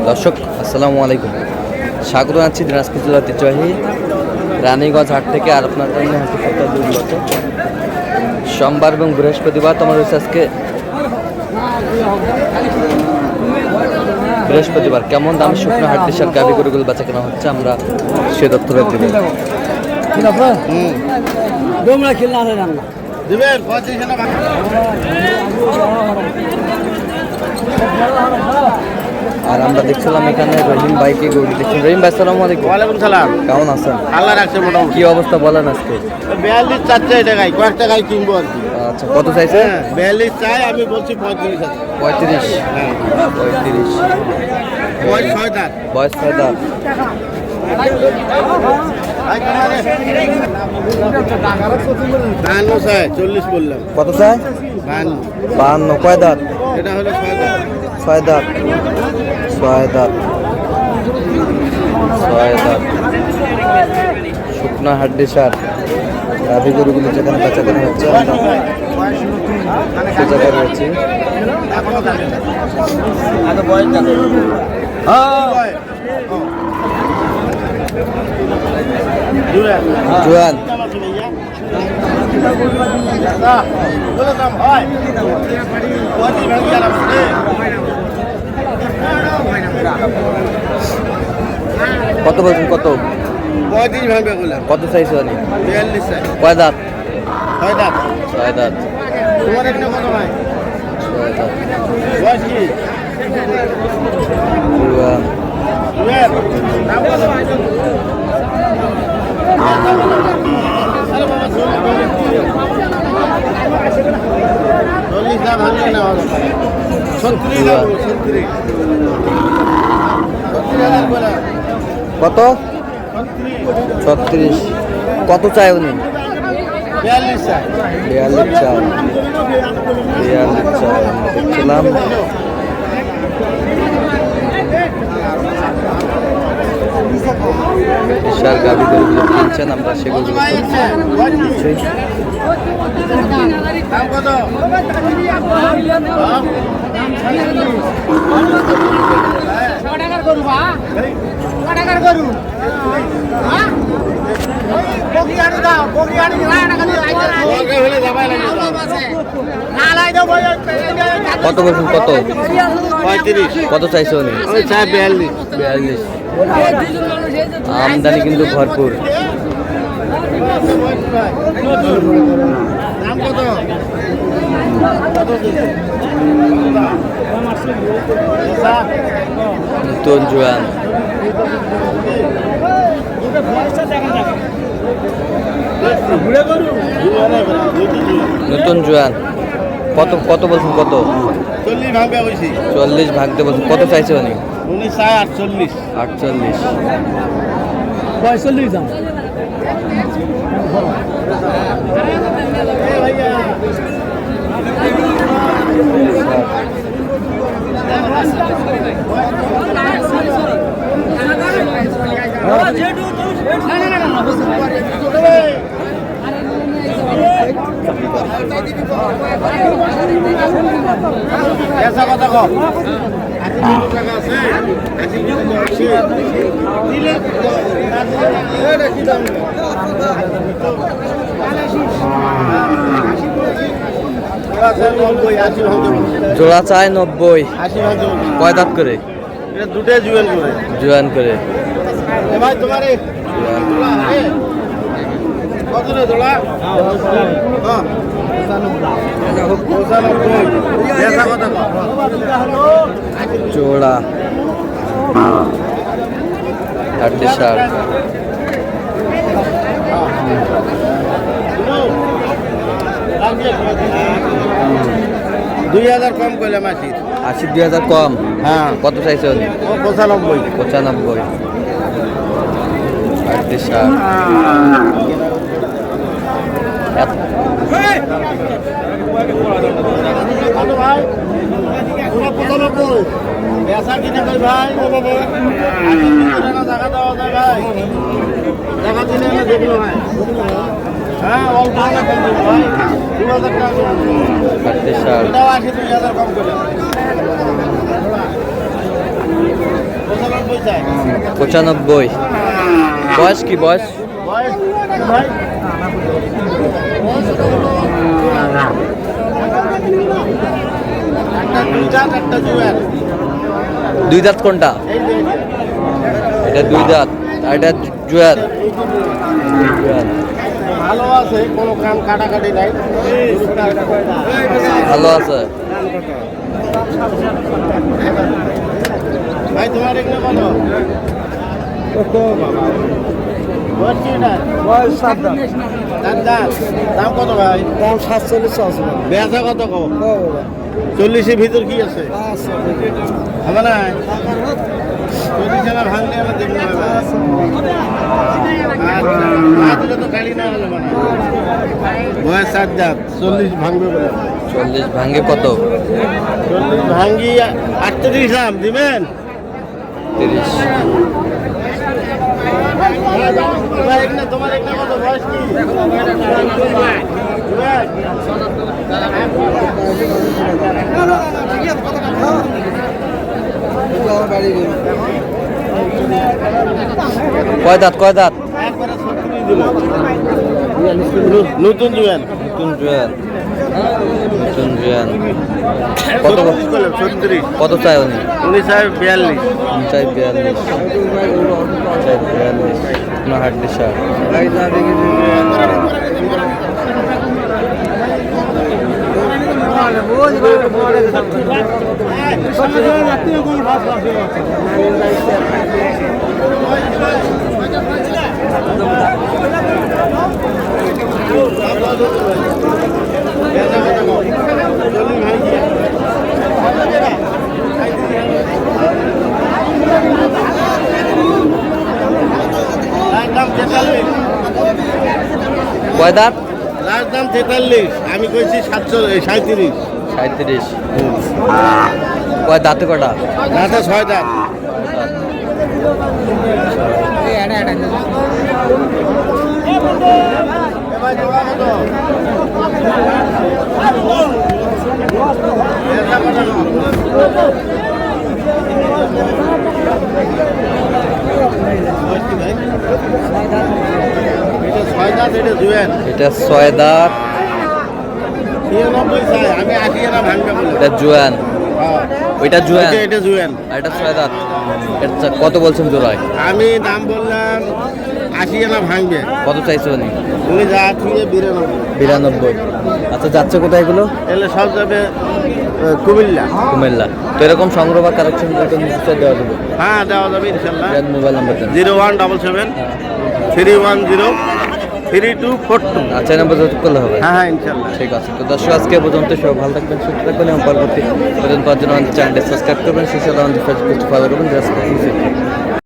দর্শক আসসালামু আলাইকুম, স্বাগত জানাচ্ছি দিনাজপুর জেলার ঐতিহ্যবাহী রানীগঞ্জ হাট থেকে। আর আপনার জন্য হাটে সপ্তাহ দুর্গত সোমবার এবং বৃহস্পতিবার তোমার রয়েছে আজকে বৃহস্পতিবার। কেমন দাম শুকনো হাট দেশের গাভী গরুগুলো বেচা কেনা হচ্ছে আমরা সে তথ্যটা দিব। আর আমরা দেখছিলাম এখানে রহিম ভাইকে গরু দেখছি। রহিম ভাই আসসালামু আলাইকুম। ওয়ালাইকুম সালাম। কেমন আছেন? আল্লাহ রাখছে মোটামুটি। কি অবস্থা বলেন আজকে? 42 চাচ্ছে টাকায়, কয়েক টাকায় কিনবো আর কি। আচ্ছা, কত চাইছে? 42 চাই, আমি বলছি 35 আছে। 35। হ্যাঁ, 35। বয়স 6 দাঁত। বয়স 6 দাঁত। বাহান্ন চাই, 40 বললাম। কত চাই? 52। 52। কয় দাঁত? এটা হলো 6 দাঁত। 6 দাঁত। 6 দাঁত। 6 দাঁত। শুকনা হাড্ডি সার গাভী গরুগুলো যেখানে বেচা কেনা হচ্ছে আমরা সে জায়গায় রয়েছি। জোয়ান কত বলছেন? কত? 35 ভাঙবে বললাম। কত চাইছো? 42 চাই। কয় দাঁত? 6 দাঁত। 6 দাঁত। তোমার এখানে কত ভাই? 6 দাঁত। বয়স কি? জোয়ান। জুয়েল, নাম কত ভাই? আরে বাবা, 40 দাম ভাঙবে না হবে। 36 দাম, 36। 36,000 বলে। কত? 36। কত চাই উনি? 42 চাই। 42 চাই। 42 চাই। দেখছিলাম বিশাল গাভী গরুগুলো কিনছেন, আমরা সেগুলো দাম কত? কত বলছেন? কত? 35। কত চাইছো উনি? আমি চাই 42। 42। আমদানি কিন্তু ভরপুর। দাম কত? নতুন জোয়ান। নতুন জোয়ান। কত কত বলছেন? কত? 40 ভাঙবে বলছি। 40 ভাগতে বলছেন। কত চাইছে উনি? উনি চাই 48। 48। 45 দাম। ऐसा কথা কও। 80 টাকা আছে। 80 টাকা আছে। দিলে এটা কি দাম? জোড়া চাই 90। 80 ভাঙতে বলছি। কয় দাঁত করে? এটা দুটোই জুয়েল করে। জোয়ান করে। এ ভাই তোমার এই দোলা আছে? কত রে দোলা? হ্যাঁ, 95। ऐसा কথা কও। জোড়া হাড্ডি সার। 2000 কম করলাম। 80। 2000 কম। হ্যাঁ, কত চাইছে উনি? 95। 95। হাড্ডি সার। কত ভাই? 95। ऐसा কিনে কই ভাই? জায়গা দেওয়া যায় ভাই? জায়গা দিলে না দেখলো ভাই। হ্যাঁ, অল্প টাকা কম দেবো ভাই। 2000 টাকা। হাড্ডি সার। এটাও 80 2000 কম করে। চাই 95। বয়স কি বয়স? বয়স ভাই একটা দুই দাঁত একটা জুয়ার দুই দাঁত কোনটা? এই যে এটা দুই দাঁত আর এটা জুয়ার। জুয়ার। ভালো আছে কোনো কাম কাটাকাটি নাই ভালো আছে। ভাই তোমার এখানে বলো বয়স কি এটা? বয়স 7 দাম। দাঁত দাঁত দাম কত ভাই? দাম 47 আছে। বেচা কত কো 40-এর ভিতর কি আছে? হবে না 40 টাকা ভাঙলে আমার দেখতে হবে। আচ্ছা না দিলে তো গাড়ি না হলে মানে বয়স 7 দাঁত 40 ভাঙবে বলে 40 ভাঙ্গে কত? 40 ভাঙ্গি 38 দাম দিবেন 30। তোমার একটা কত বয়স কি? কয় দাঁত কয় দাঁত? একবারে 36 দিল। নতুন দিবেন নতুন জুয়ান। নতুন জুয়ান। কত 36 কত চাই উনি? উনি চাই 42 চাই 42। চাই 42 না হাড্ডি সার। কয় দাঁত? লাস্ট দাম 43 আমি কইছি 37 37। কয় দাঁতে কটা? দাঁতে 6 দাঁত এটা 6 দাঁত এটা জুয়েন এটা 6 দাঁত। 93 চাই আমি 80 এরা ভাঙবে বলে এটা জুয়ান। হ্যাঁ ওইটা জুয়ান এটা জুয়েন আর এটা 6 দাঁত। এটা কত বলছেন জোড়ায়? আমি দাম বললাম 80 এরা ভাঙবে কত চাইছে উনি? উনি যা ছুঁয়ে 92। আচ্ছা যাচ্ছে কোথায় এগুলো? এলে সব যাবে কুমিল্লা কুমিল্লা। তো এরকম সংগ্রহ বা কালেকশন নিশ্চয় দেওয়া দেবো। হ্যাঁ দেওয়া যাবে ইনশাল্লাহ মোবাইল নাম্বার দেন। 0177 310 3242 আচ্ছা এই নাম্বার যোগাযোগ করলে হবে। হ্যাঁ হ্যাঁ ইনশাল্লাহ ঠিক আছে। তো দর্শক আজকে এ পর্যন্ত সব ভালো থাকবেন সুস্থ থাকবেন এবং পরবর্তী পর্যন্ত পাওয়ার জন্য আমাদের চ্যানেলটি সাবস্ক্রাইব করবেন, সেই সাথে আমাদের ফেসবুক ফলো করবেন।